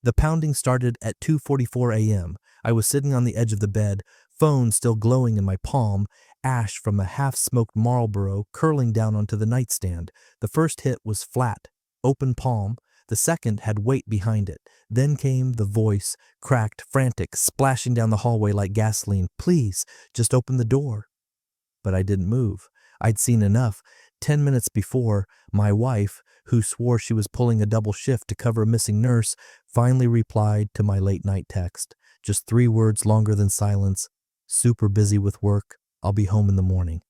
The pounding started at 2:44 a.m. I was sitting on the edge of the bed, phone still glowing in my palm, ash from a half-smoked Marlboro curling down onto the nightstand. The first hit was flat, open palm. The second had weight behind it. Then came the voice, cracked, frantic, splashing down the hallway like gasoline. Please, just open the door. But I didn't move. I'd seen enough. 10 minutes before, my wife, who swore she was pulling a double shift to cover a missing nurse, finally replied to my late-night text. Just 3 words longer than silence. Super busy with work. I'll be home in the morning.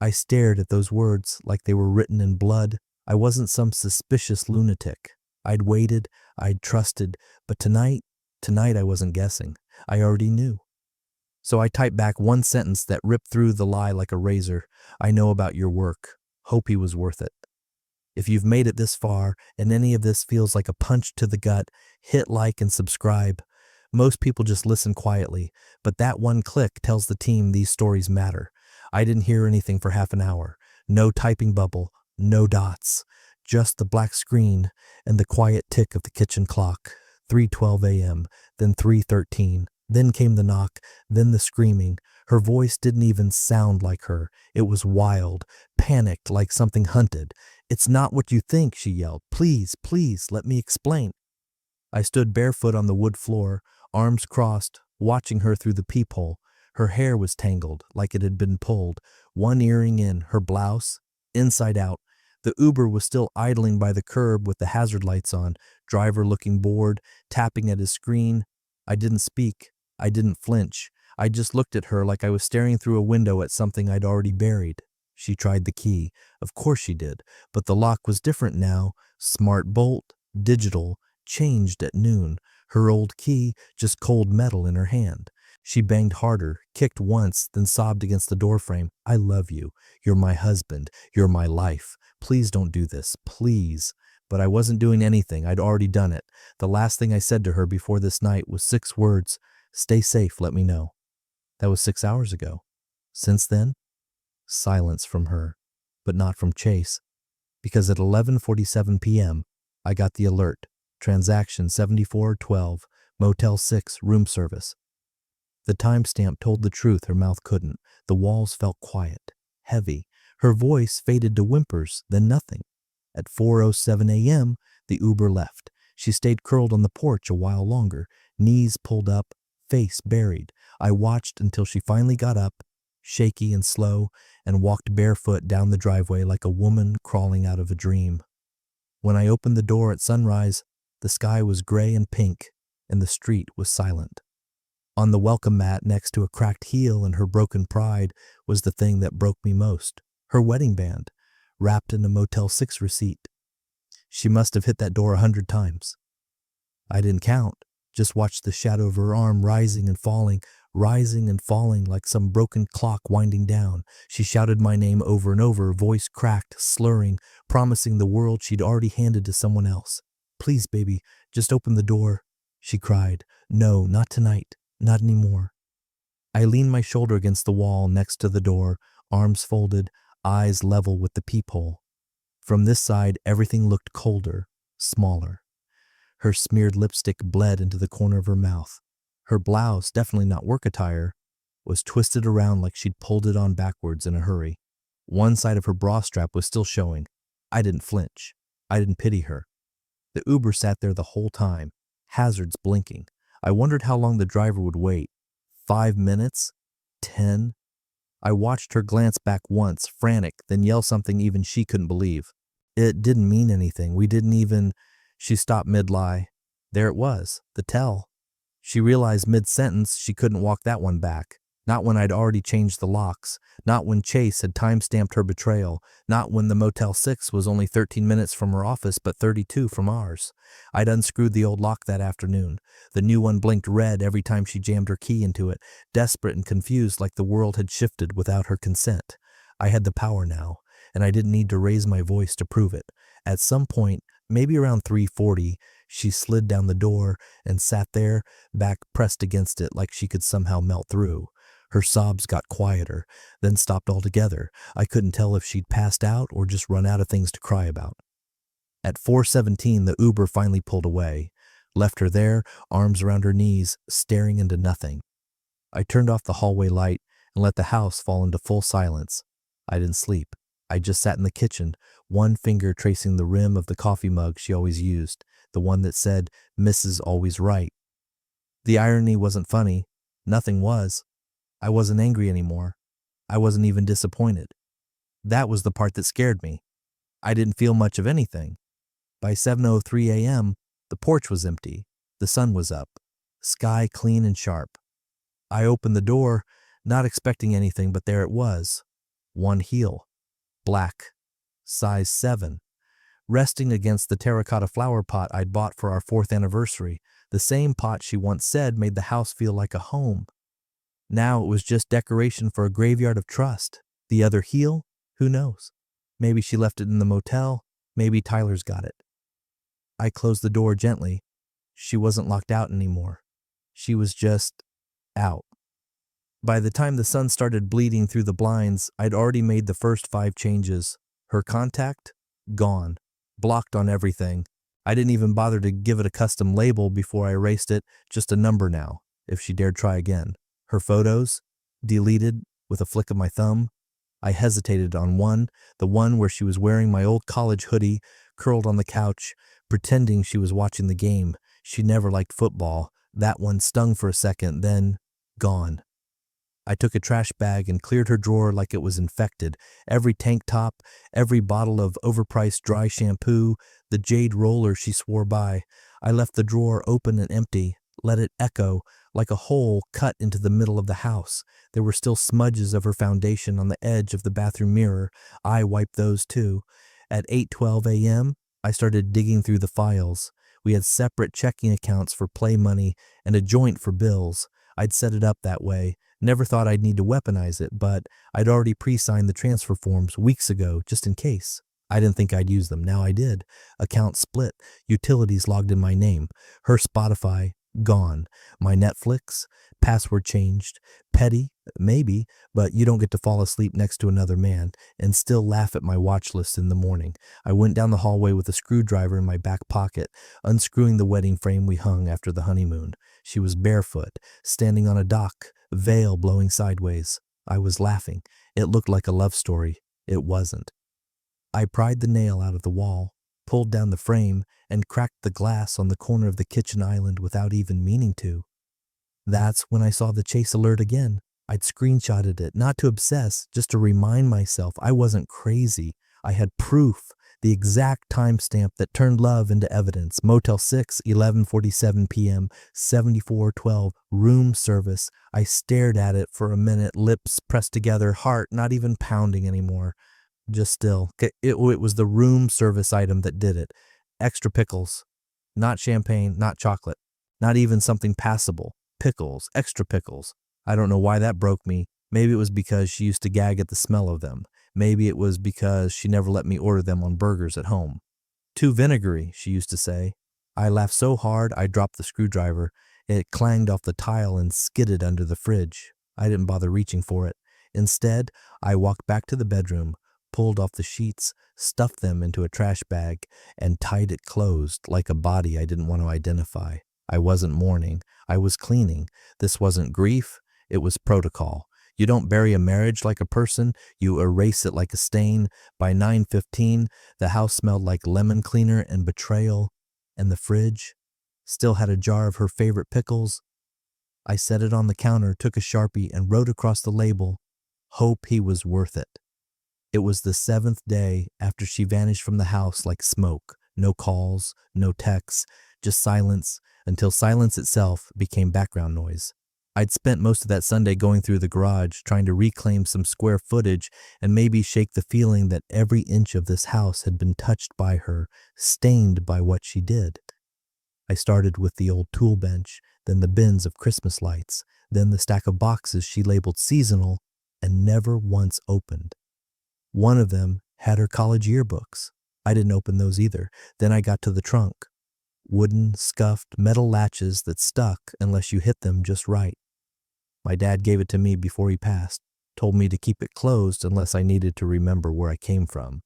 I stared at those words like they were written in blood. I wasn't some suspicious lunatic. I'd waited, I'd trusted, but tonight I wasn't guessing. I already knew. So I typed back one sentence that ripped through the lie like a razor. I know about your work. Hope he was worth it. If you've made it this far and any of this feels like a punch to the gut, hit like and subscribe. Most people just listen quietly, but that one click tells the team these stories matter. I didn't hear anything for half an hour. No typing bubble, no dots. Just the black screen and the quiet tick of the kitchen clock. 3:12 a.m., then 3:13. Then came the knock, then the screaming. Her voice didn't even sound like her. It was wild, panicked like something hunted. It's not what you think, she yelled. Please, please, let me explain. I stood barefoot on the wood floor, arms crossed, watching her through the peephole. Her hair was tangled, like it had been pulled, one earring in, her blouse, inside out. The Uber was still idling by the curb with the hazard lights on, driver looking bored, tapping at his screen. I didn't speak. I didn't flinch. I just looked at her like I was staring through a window at something I'd already buried. She tried the key. Of course she did. But the lock was different now. Smart bolt, digital, changed at noon. Her old key, just cold metal in her hand. She banged harder, kicked once, then sobbed against the doorframe. I love you. You're my husband. You're my life. Please don't do this. Please. But I wasn't doing anything. I'd already done it. The last thing I said to her before this night was 6 words. Stay safe, let me know. That was 6 hours ago. Since then, silence from her, but not from Chase. Because at 11:47 p.m., I got the alert. Transaction 7412, Motel 6, room service. The timestamp told the truth her mouth couldn't. The walls felt quiet, heavy. Her voice faded to whimpers, then nothing. At 4:07 a.m., the Uber left. She stayed curled on the porch a while longer, knees pulled up, face buried. I watched until she finally got up, shaky and slow, and walked barefoot down the driveway like a woman crawling out of a dream. When I opened the door at sunrise, the sky was gray and pink, and the street was silent. On the welcome mat next to a cracked heel and her broken pride was the thing that broke me most. Her wedding band, wrapped in a Motel 6 receipt. She must have hit that door 100 times. I didn't count, just watched the shadow of her arm rising and falling like some broken clock winding down. She shouted my name over and over, voice cracked, slurring, promising the world she'd already handed to someone else. Please, baby, just open the door, she cried. No, not tonight, not anymore. I leaned my shoulder against the wall next to the door, arms folded, eyes level with the peephole. From this side, everything looked colder, smaller. Her smeared lipstick bled into the corner of her mouth. Her blouse, definitely not work attire, was twisted around like she'd pulled it on backwards in a hurry. One side of her bra strap was still showing. I didn't flinch. I didn't pity her. The Uber sat there the whole time, hazards blinking. I wondered how long the driver would wait. 5 minutes? 10? I watched her glance back once, frantic, then yell something even she couldn't believe. It didn't mean anything. We didn't even... She stopped mid-lie. There it was, the tell. She realized mid-sentence she couldn't walk that one back. Not when I'd already changed the locks. Not when Chase had time-stamped her betrayal. Not when the Motel 6 was only 13 minutes from her office but 32 from ours. I'd unscrewed the old lock that afternoon. The new one blinked red every time she jammed her key into it, desperate and confused like the world had shifted without her consent. I had the power now, and I didn't need to raise my voice to prove it. At some point, maybe around 3:40, she slid down the door and sat there, back pressed against it like she could somehow melt through. Her sobs got quieter, then stopped altogether. I couldn't tell if she'd passed out or just run out of things to cry about. At 4:17, the Uber finally pulled away. Left her there, arms around her knees, staring into nothing. I turned off the hallway light and let the house fall into full silence. I didn't sleep. I just sat in the kitchen, one finger tracing the rim of the coffee mug she always used, the one that said, "Mrs. Always Right." The irony wasn't funny. Nothing was. I wasn't angry anymore. I wasn't even disappointed. That was the part that scared me. I didn't feel much of anything. By 7:03 a.m., the porch was empty. The sun was up. Sky clean and sharp. I opened the door, not expecting anything, but there it was. One heel. Black. Size 7. Resting against the terracotta flower pot I'd bought for our 4th anniversary, the same pot she once said made the house feel like a home. Now it was just decoration for a graveyard of trust. The other heel? Who knows? Maybe she left it in the motel. Maybe Tyler's got it. I closed the door gently. She wasn't locked out anymore. She was just out. By the time the sun started bleeding through the blinds, I'd already made the first 5 changes. Her contact? Gone. Blocked on everything. I didn't even bother to give it a custom label before I erased it, just a number now, if she dared try again. Her photos? Deleted with a flick of my thumb. I hesitated on one, the one where she was wearing my old college hoodie, curled on the couch, pretending she was watching the game. She never liked football. That one stung for a second, then gone. I took a trash bag and cleared her drawer like it was infected. Every tank top, every bottle of overpriced dry shampoo, the jade roller she swore by. I left the drawer open and empty, let it echo like a hole cut into the middle of the house. There were still smudges of her foundation on the edge of the bathroom mirror. I wiped those too. At 8:12 a.m., I started digging through the files. We had separate checking accounts for play money and a joint for bills. I'd set it up that way. Never thought I'd need to weaponize it, but I'd already pre-signed the transfer forms weeks ago, just in case. I didn't think I'd use them. Now I did. Account split. Utilities logged in my name. Her Spotify, gone. My Netflix, password changed. Petty, maybe, but you don't get to fall asleep next to another man and still laugh at my watch list in the morning. I went down the hallway with a screwdriver in my back pocket, unscrewing the wedding frame we hung after the honeymoon. She was barefoot, standing on a dock, veil blowing sideways. I was laughing. It looked like a love story. It wasn't. I pried the nail out of the wall, pulled down the frame, and cracked the glass on the corner of the kitchen island without even meaning to. That's when I saw the chase alert again. I'd screenshotted it, not to obsess, just to remind myself I wasn't crazy. I had proof, the exact timestamp that turned love into evidence. Motel 6, 11:47 p.m., 7412, room service. I stared at it for a minute, lips pressed together, heart not even pounding anymore. Just still. It was the room service item that did it. Extra pickles. Not champagne, not chocolate. Not even something passable. Pickles, extra pickles. I don't know why that broke me. Maybe it was because she used to gag at the smell of them. Maybe it was because she never let me order them on burgers at home. Too vinegary, she used to say. I laughed so hard I dropped the screwdriver. It clanged off the tile and skidded under the fridge. I didn't bother reaching for it. Instead, I walked back to the bedroom, pulled off the sheets, stuffed them into a trash bag, and tied it closed like a body I didn't want to identify. I wasn't mourning. I was cleaning. This wasn't grief. It was protocol. You don't bury a marriage like a person. You erase it like a stain. By 9:15, the house smelled like lemon cleaner and betrayal, and the fridge still had a jar of her favorite pickles. I set it on the counter, took a Sharpie, and wrote across the label, "Hope he was worth it." It was the 7th day after she vanished from the house like smoke. No calls, no texts, just silence, until silence itself became background noise. I'd spent most of that Sunday going through the garage, trying to reclaim some square footage and maybe shake the feeling that every inch of this house had been touched by her, stained by what she did. I started with the old tool bench, then the bins of Christmas lights, then the stack of boxes she labeled seasonal and never once opened. One of them had her college yearbooks. I didn't open those either. Then I got to the trunk. Wooden, scuffed, metal latches that stuck unless you hit them just right. My dad gave it to me before he passed, told me to keep it closed unless I needed to remember where I came from.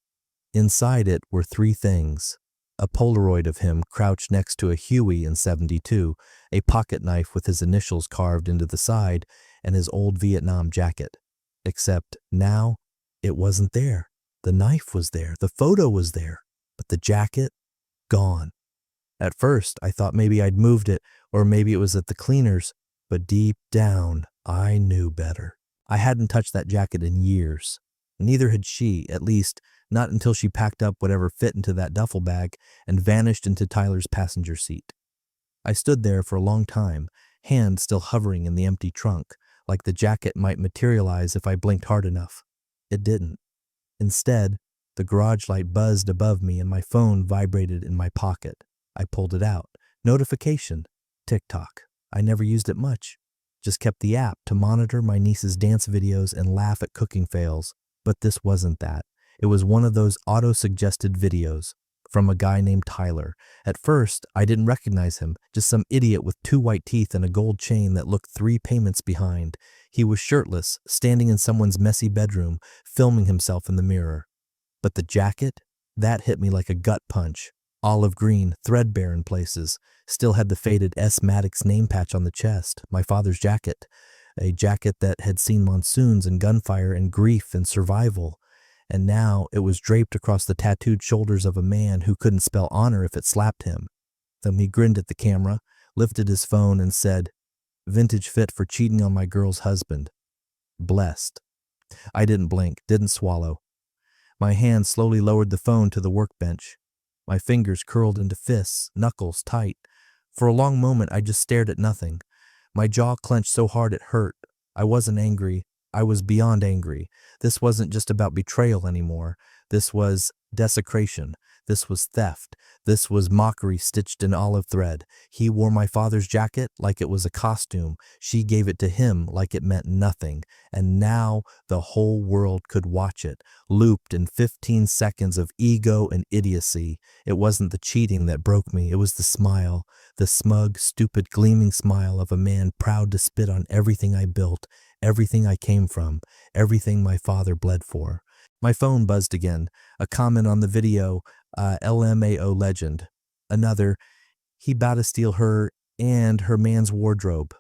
Inside it were 3 things: A Polaroid of him crouched next to a Huey in '72, a pocket knife with his initials carved into the side, and his old Vietnam jacket. Except now, it wasn't there. The knife was there, the photo was there, but the jacket, gone. At first, I thought maybe I'd moved it, or maybe it was at the cleaners, but deep down, I knew better. I hadn't touched that jacket in years. Neither had she, at least, not until she packed up whatever fit into that duffel bag and vanished into Tyler's passenger seat. I stood there for a long time, hand still hovering in the empty trunk, like the jacket might materialize if I blinked hard enough. It didn't. Instead, the garage light buzzed above me and my phone vibrated in my pocket. I pulled it out. Notification. TikTok. I never used it much. Just kept the app to monitor my niece's dance videos and laugh at cooking fails. But this wasn't that. It was one of those auto-suggested videos from a guy named Tyler. At first, I didn't recognize him, just some idiot with 2 white teeth and a gold chain that looked 3 payments behind. He was shirtless, standing in someone's messy bedroom, filming himself in the mirror. But the jacket? That hit me like a gut punch. Olive green, threadbare in places, still had the faded S. Maddox name patch on the chest, my father's jacket. A jacket that had seen monsoons and gunfire and grief and survival. And now it was draped across the tattooed shoulders of a man who couldn't spell honor if it slapped him. Then he grinned at the camera, lifted his phone and said, "Vintage fit for cheating on my girl's husband. Blessed." I didn't blink, didn't swallow. My hand slowly lowered the phone to the workbench. My fingers curled into fists, knuckles tight. For a long moment I just stared at nothing. My jaw clenched so hard it hurt. I wasn't angry. I was beyond angry. This wasn't just about betrayal anymore. This was desecration. This was theft. This was mockery stitched in olive thread. He wore my father's jacket like it was a costume. She gave it to him like it meant nothing. And now the whole world could watch it, looped in 15 seconds of ego and idiocy. It wasn't the cheating that broke me. It was the smile, the smug, stupid, gleaming smile of a man proud to spit on everything I built, everything I came from, everything my father bled for. My phone buzzed again. A comment on the video, LMAO legend. Another, he about to steal her and her man's wardrobe.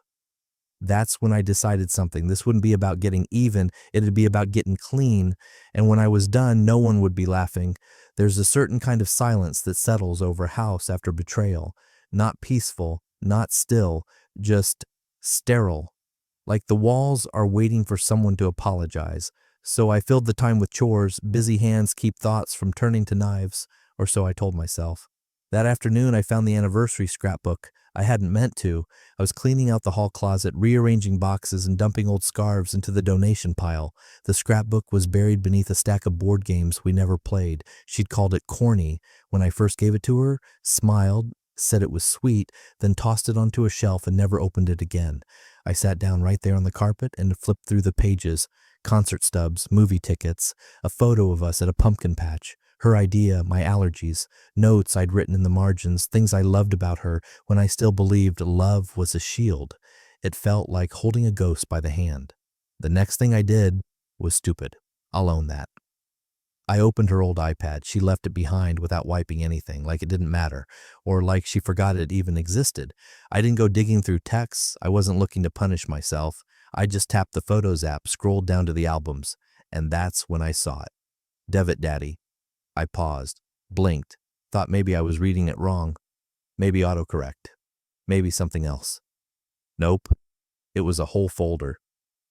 That's when I decided something. This wouldn't be about getting even. It'd be about getting clean. And when I was done, no one would be laughing. There's a certain kind of silence that settles over a house after betrayal. Not peaceful, not still, just sterile. Like the walls are waiting for someone to apologize. So I filled the time with chores. Busy hands keep thoughts from turning to knives, or so I told myself. That afternoon I found the anniversary scrapbook. I hadn't meant to. I was cleaning out the hall closet, rearranging boxes and dumping old scarves into the donation pile. The scrapbook was buried beneath a stack of board games we never played. She'd called it corny when I first gave it to her, smiled, said it was sweet, then tossed it onto a shelf and never opened it again. I sat down right there on the carpet and flipped through the pages. Concert stubs, movie tickets, a photo of us at a pumpkin patch, her idea, my allergies, notes I'd written in the margins, things I loved about her when I still believed love was a shield. It felt like holding a ghost by the hand. The next thing I did was stupid. I'll own that. I opened her old iPad. She left it behind without wiping anything, like it didn't matter, or like she forgot it even existed. I didn't go digging through texts. I wasn't looking to punish myself. I just tapped the Photos app, scrolled down to the albums, and that's when I saw it. Devitt Daddy. I paused, blinked, thought maybe I was reading it wrong. Maybe autocorrect. Maybe something else. Nope. It was a whole folder.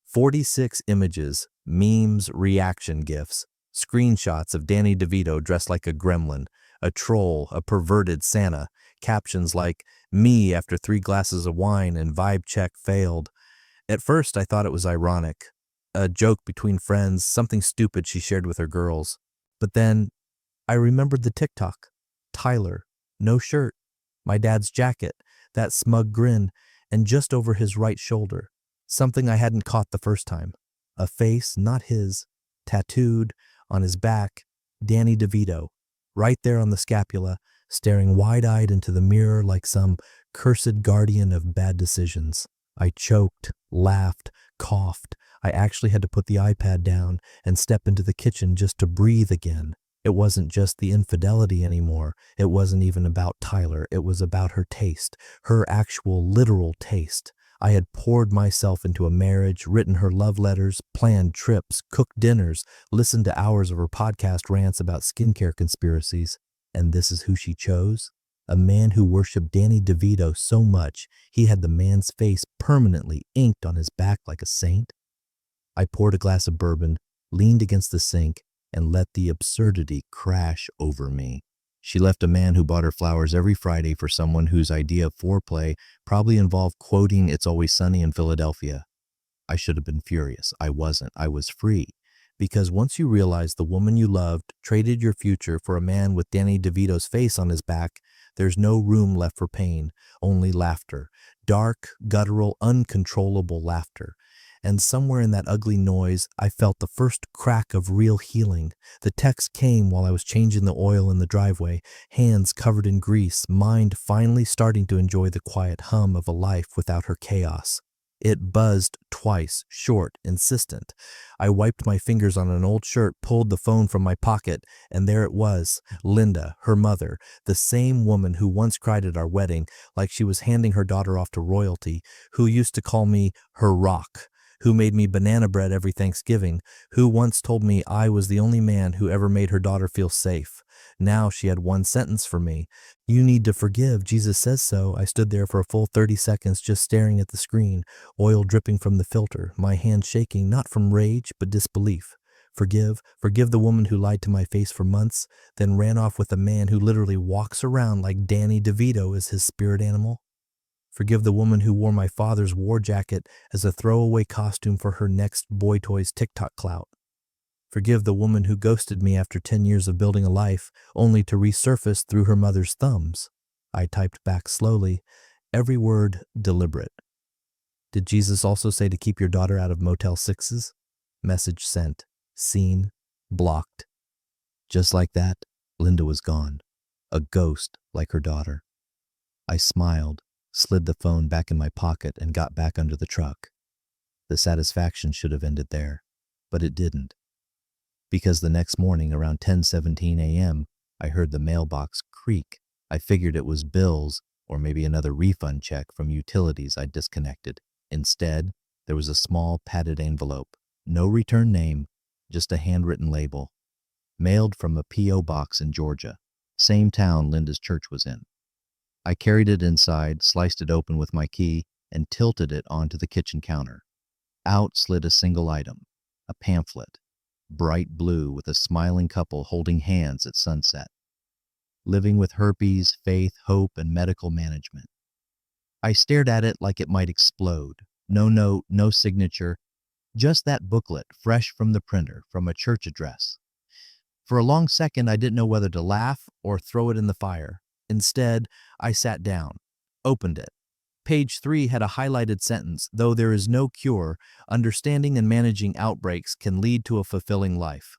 46 images, memes, reaction GIFs, screenshots of Danny DeVito dressed like a gremlin, a troll, a perverted Santa, captions like, "Me after 3 glasses of wine and vibe check failed." At first, I thought it was ironic, a joke between friends, something stupid she shared with her girls. But then, I remembered the TikTok. Tyler, no shirt, my dad's jacket, that smug grin, and just over his right shoulder, something I hadn't caught the first time. A face, not his, tattooed, on his back, Danny DeVito, right there on the scapula, staring wide-eyed into the mirror like some cursed guardian of bad decisions. I choked, laughed, coughed. I actually had to put the iPad down and step into the kitchen just to breathe again. It wasn't just the infidelity anymore. It wasn't even about Tyler. It was about her taste, her actual literal taste. I had poured myself into a marriage, written her love letters, planned trips, cooked dinners, listened to hours of her podcast rants about skincare conspiracies. And this is who she chose? A man who worshipped Danny DeVito so much he had the man's face permanently inked on his back like a saint? I poured a glass of bourbon, leaned against the sink, and let the absurdity crash over me. She left a man who bought her flowers every Friday for someone whose idea of foreplay probably involved quoting It's Always Sunny in Philadelphia. I should have been furious. I wasn't. I was free. Because once you realize the woman you loved traded your future for a man with Danny DeVito's face on his back, there's no room left for pain, only laughter. Dark, guttural, uncontrollable laughter. And somewhere in that ugly noise, I felt the first crack of real healing. The text came while I was changing the oil in the driveway, hands covered in grease, mind finally starting to enjoy the quiet hum of a life without her chaos. It buzzed twice, short, insistent. I wiped my fingers on an old shirt, pulled the phone from my pocket, and there it was, Linda, her mother, the same woman who once cried at our wedding like she was handing her daughter off to royalty, who used to call me her rock, who made me banana bread every Thanksgiving, who once told me I was the only man who ever made her daughter feel safe. Now she had one sentence for me. You need to forgive. Jesus says so. I stood there for a full 30 seconds just staring at the screen, oil dripping from the filter, my hand shaking not from rage but disbelief. Forgive the woman who lied to my face for months, then ran off with a man who literally walks around like Danny DeVito is his spirit animal. Forgive the woman who wore my father's war jacket as a throwaway costume for her next Boy Toys TikTok clout. Forgive the woman who ghosted me after 10 years of building a life, only to resurface through her mother's thumbs. I typed back slowly, every word deliberate. Did Jesus also say to keep your daughter out of Motel 6s? Message sent. Seen. Blocked. Just like that, Linda was gone. A ghost like her daughter. I smiled, slid the phone back in my pocket, and got back under the truck. The satisfaction should have ended there, but it didn't. Because the next morning around 10:17 a.m., I heard the mailbox creak. I figured it was bills or maybe another refund check from utilities I'd disconnected. Instead, there was a small padded envelope. No return name, just a handwritten label. Mailed from a P.O. box in Georgia, same town Linda's church was in. I carried it inside, sliced it open with my key, and tilted it onto the kitchen counter. Out slid a single item, a pamphlet, bright blue with a smiling couple holding hands at sunset. Living with herpes, faith, hope, and medical management. I stared at it like it might explode. No note, no signature, just that booklet, fresh from the printer, from a church address. For a long second, I didn't know whether to laugh or throw it in the fire. Instead, I sat down, opened it. Page 3 had a highlighted sentence, though there is no cure, understanding and managing outbreaks can lead to a fulfilling life.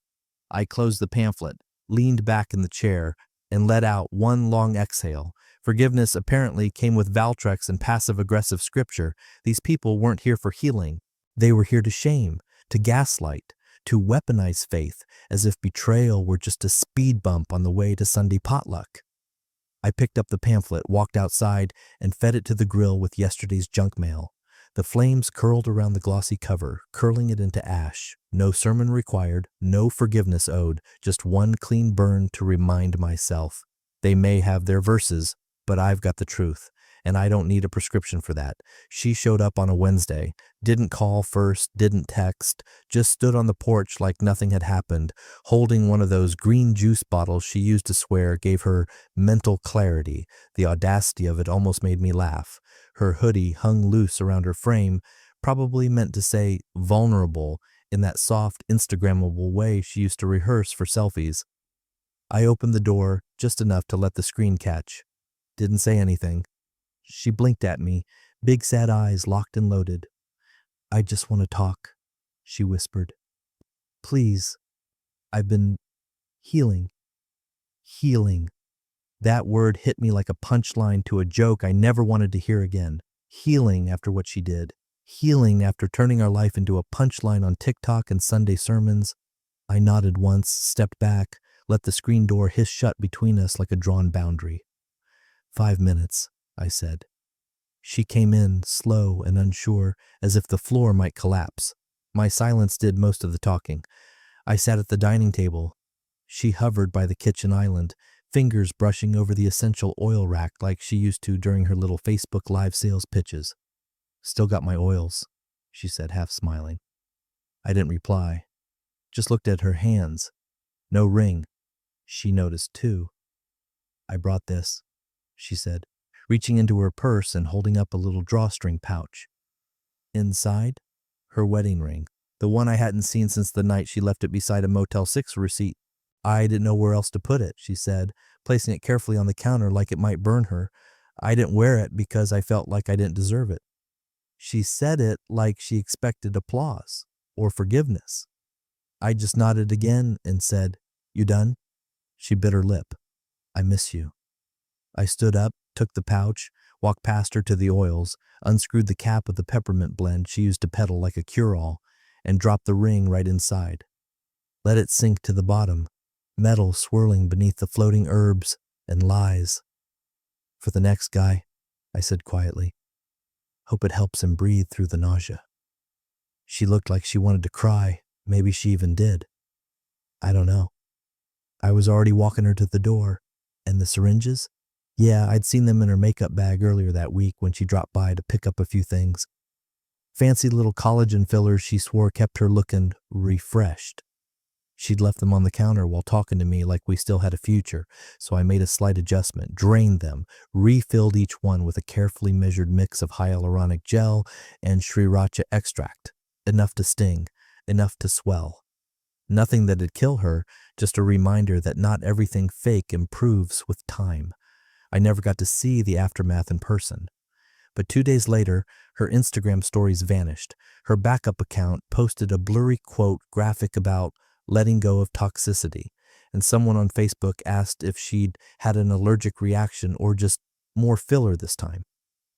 I closed the pamphlet, leaned back in the chair, and let out one long exhale. Forgiveness apparently came with Valtrex and passive-aggressive scripture. These people weren't here for healing. They were here to shame, to gaslight, to weaponize faith, as if betrayal were just a speed bump on the way to Sunday potluck. I picked up the pamphlet, walked outside, and fed it to the grill with yesterday's junk mail. The flames curled around the glossy cover, curling it into ash. No sermon required, no forgiveness owed, just one clean burn to remind myself. They may have their verses, but I've got the truth, and I don't need a prescription for that. She showed up on a Wednesday, didn't call first, didn't text, just stood on the porch like nothing had happened, holding one of those green juice bottles she used to swear gave her mental clarity. The audacity of it almost made me laugh. Her hoodie hung loose around her frame, probably meant to say vulnerable in that soft, Instagrammable way she used to rehearse for selfies. I opened the door just enough to let the screen catch. Didn't say anything. She blinked at me, big sad eyes locked and loaded. I just want to talk, she whispered. Please. I've been healing. Healing. That word hit me like a punchline to a joke I never wanted to hear again. Healing after what she did. Healing after turning our life into a punchline on TikTok and Sunday sermons. I nodded once, stepped back, let the screen door hiss shut between us like a drawn boundary. 5 minutes, I said. She came in, slow and unsure, as if the floor might collapse. My silence did most of the talking. I sat at the dining table. She hovered by the kitchen island, fingers brushing over the essential oil rack like she used to during her little Facebook live sales pitches. "Still got my oils," she said, half smiling. I didn't reply, just looked at her hands. No ring. She noticed too. "I brought this," she said, reaching into her purse and holding up a little drawstring pouch. Inside, her wedding ring, the one I hadn't seen since the night she left it beside a Motel 6 receipt. "I didn't know where else to put it," she said, placing it carefully on the counter like it might burn her. "I didn't wear it because I felt like I didn't deserve it." She said it like she expected applause or forgiveness. I just nodded again and said, "You done?" She bit her lip. "I miss you." I stood up, took the pouch, walked past her to the oils, unscrewed the cap of the peppermint blend she used to peddle like a cure-all, and dropped the ring right inside. Let it sink to the bottom, metal swirling beneath the floating herbs and lies. "For the next guy," I said quietly. "Hope it helps him breathe through the nausea." She looked like she wanted to cry. Maybe she even did. I don't know. I was already walking her to the door. And the syringes? Yeah, I'd seen them in her makeup bag earlier that week when she dropped by to pick up a few things. Fancy little collagen fillers she swore kept her looking refreshed. She'd left them on the counter while talking to me like we still had a future, so I made a slight adjustment, drained them, refilled each one with a carefully measured mix of hyaluronic gel and sriracha extract. Enough to sting, enough to swell. Nothing that'd kill her, just a reminder that not everything fake improves with time. I never got to see the aftermath in person. But 2 days later, her Instagram stories vanished. Her backup account posted a blurry quote graphic about letting go of toxicity, and someone on Facebook asked if she'd had an allergic reaction or just more filler this time.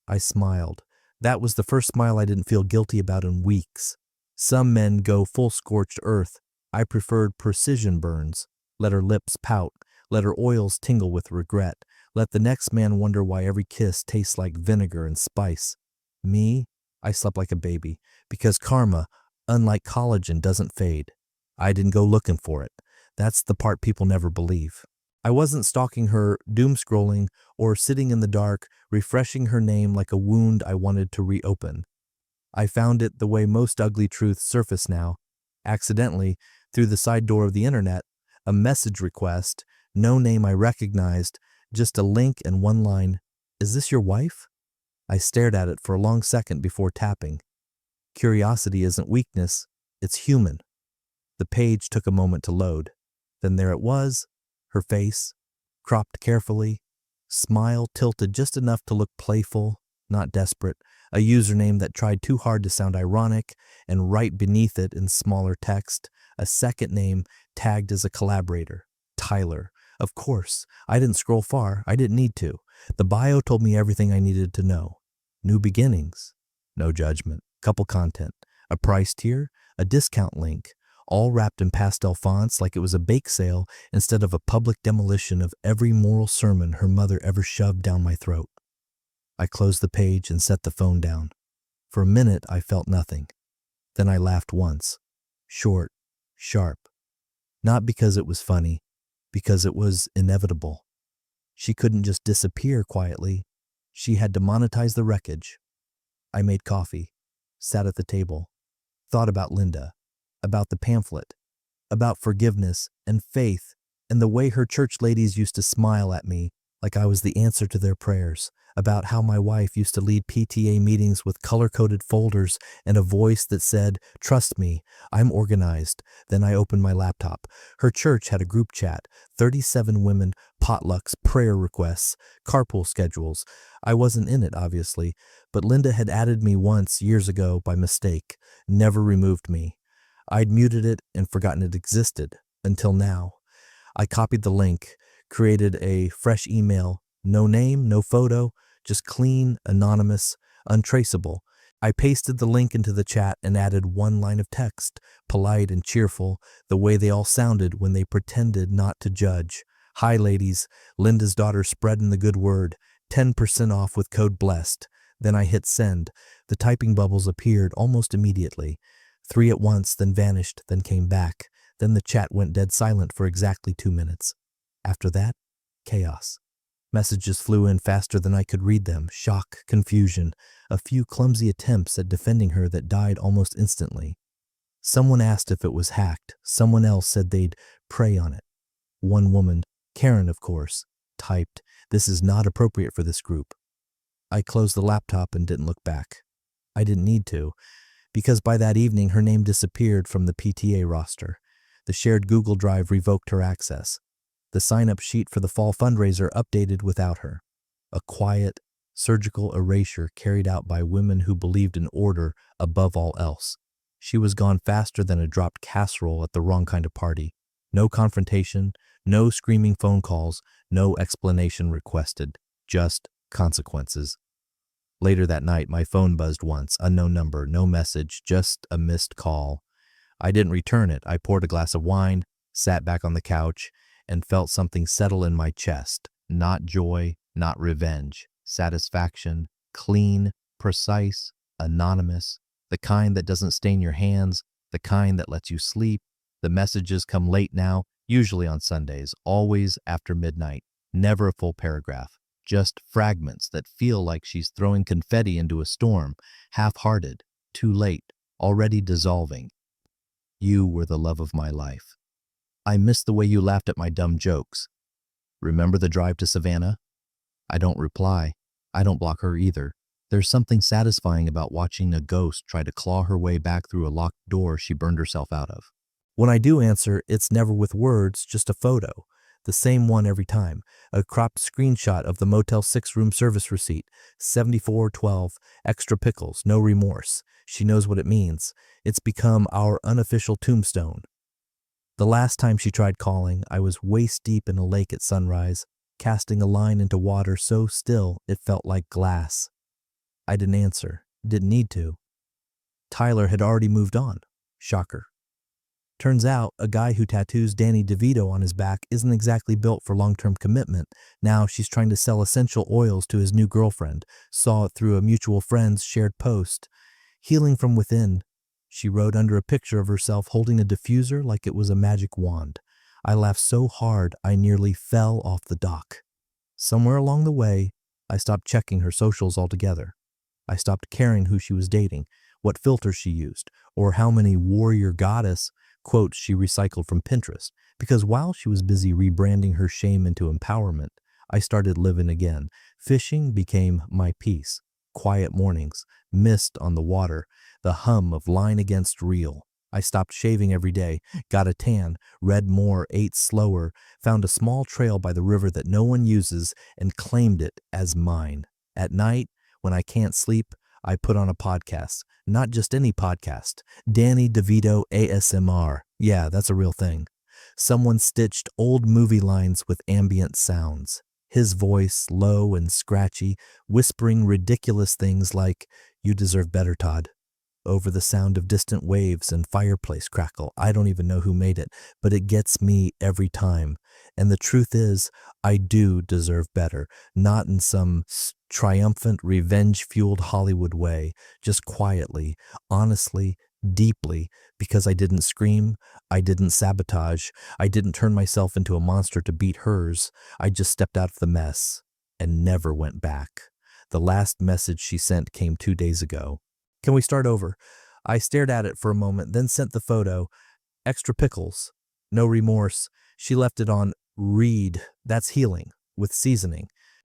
I smiled. That was the first smile I didn't feel guilty about in weeks. Some men go full scorched earth. I preferred precision burns. Let her lips pout. Let her oils tingle with regret. Let the next man wonder why every kiss tastes like vinegar and spice. Me, I slept like a baby, because karma, unlike collagen, doesn't fade. I didn't go looking for it. That's the part people never believe. I wasn't stalking her, doom scrolling, or sitting in the dark, refreshing her name like a wound I wanted to reopen. I found it the way most ugly truths surface now, accidentally, through the side door of the internet, a message request, no name I recognized, just a link and one line, "Is this your wife?" I stared at it for a long second before tapping. Curiosity isn't weakness, it's human. The page took a moment to load. Then there it was, her face, cropped carefully, smile tilted just enough to look playful, not desperate, a username that tried too hard to sound ironic, and right beneath it in smaller text, a second name tagged as a collaborator, Tyler. Of course, I didn't scroll far, I didn't need to. The bio told me everything I needed to know. New beginnings, no judgment, couple content, a price tier, a discount link, all wrapped in pastel fonts like it was a bake sale instead of a public demolition of every moral sermon her mother ever shoved down my throat. I closed the page and set the phone down. For a minute, I felt nothing. Then I laughed once. Short, sharp. Not because it was funny, because it was inevitable. She couldn't just disappear quietly. She had to monetize the wreckage. I made coffee, sat at the table, thought about Linda, about the pamphlet, about forgiveness and faith and the way her church ladies used to smile at me like I was the answer to their prayers, about how my wife used to lead PTA meetings with color-coded folders and a voice that said, "Trust me, I'm organized." Then I opened my laptop. Her church had a group chat, 37 women, potlucks, prayer requests, carpool schedules. I wasn't in it, obviously, but Linda had added me once years ago by mistake, never removed me. I'd muted it and forgotten it existed, until now. I copied the link, created a fresh email, no name, no photo, just clean, anonymous, untraceable. I pasted the link into the chat and added one line of text, polite and cheerful, the way they all sounded when they pretended not to judge. Hi ladies, Linda's daughter spreading the good word, 10% off with code BLESSED. Then I hit send. The typing bubbles appeared almost immediately. 3 at once, then vanished, then came back. Then the chat went dead silent for exactly 2 minutes. After that, chaos. Messages flew in faster than I could read them, shock, confusion, a few clumsy attempts at defending her that died almost instantly. Someone asked if it was hacked. Someone else said they'd prey on it. One woman, Karen of course, typed, "This is not appropriate for this group." I closed the laptop and didn't look back. I didn't need to, because by that evening her name disappeared from the PTA roster. The shared Google Drive revoked her access. The sign-up sheet for the fall fundraiser updated without her. A quiet, surgical erasure carried out by women who believed in order above all else. She was gone faster than a dropped casserole at the wrong kind of party. No confrontation, no screaming phone calls, no explanation requested, just consequences. Later that night, my phone buzzed once, unknown number, no message, just a missed call. I didn't return it. I poured a glass of wine, sat back on the couch, and felt something settle in my chest. Not joy, not revenge. Satisfaction, clean, precise, anonymous, the kind that doesn't stain your hands, the kind that lets you sleep. The messages come late now, usually on Sundays, always after midnight, never a full paragraph, just fragments that feel like she's throwing confetti into a storm, half-hearted, too late, already dissolving. You were the love of my life. I miss the way you laughed at my dumb jokes. Remember the drive to Savannah? I don't reply. I don't block her either. There's something satisfying about watching a ghost try to claw her way back through a locked door she burned herself out of. When I do answer, it's never with words, just a photo. The same one every time. A cropped screenshot of the Motel 6 room service receipt. 7412, extra pickles, no remorse. She knows what it means. It's become our unofficial tombstone. The last time she tried calling, I was waist deep in a lake at sunrise, casting a line into water so still it felt like glass. I didn't answer, didn't need to. Tyler had already moved on. Shocker. Turns out, a guy who tattoos Danny DeVito on his back isn't exactly built for long-term commitment. Now she's trying to sell essential oils to his new girlfriend. Saw it through a mutual friend's shared post. Healing from within. She wrote under a picture of herself holding a diffuser like it was a magic wand. I laughed so hard I nearly fell off the dock. Somewhere along the way, I stopped checking her socials altogether. I stopped caring who she was dating, what filters she used, or how many warrior goddess quotes she recycled from Pinterest, because while she was busy rebranding her shame into empowerment, I started living again. Fishing became my peace. Quiet mornings, mist on the water, the hum of line against reel. I stopped shaving every day, got a tan, read more, ate slower, found a small trail by the river that no one uses, and claimed it as mine. At night, when I can't sleep, I put on a podcast. Not just any podcast. Danny DeVito ASMR. Yeah, that's a real thing. Someone stitched old movie lines with ambient sounds. His voice, low and scratchy, whispering ridiculous things like, "You deserve better, Todd." Over the sound of distant waves and fireplace crackle. I don't even know who made it, but it gets me every time. And the truth is, I do deserve better, not in some triumphant, revenge-fueled Hollywood way, just quietly, honestly, deeply, because I didn't scream, I didn't sabotage, I didn't turn myself into a monster to beat hers. I just stepped out of the mess and never went back. The last message she sent came 2 days ago. Can we start over? I stared at it for a moment, then sent the photo. Extra pickles. No remorse. She left it on read. That's healing. With seasoning.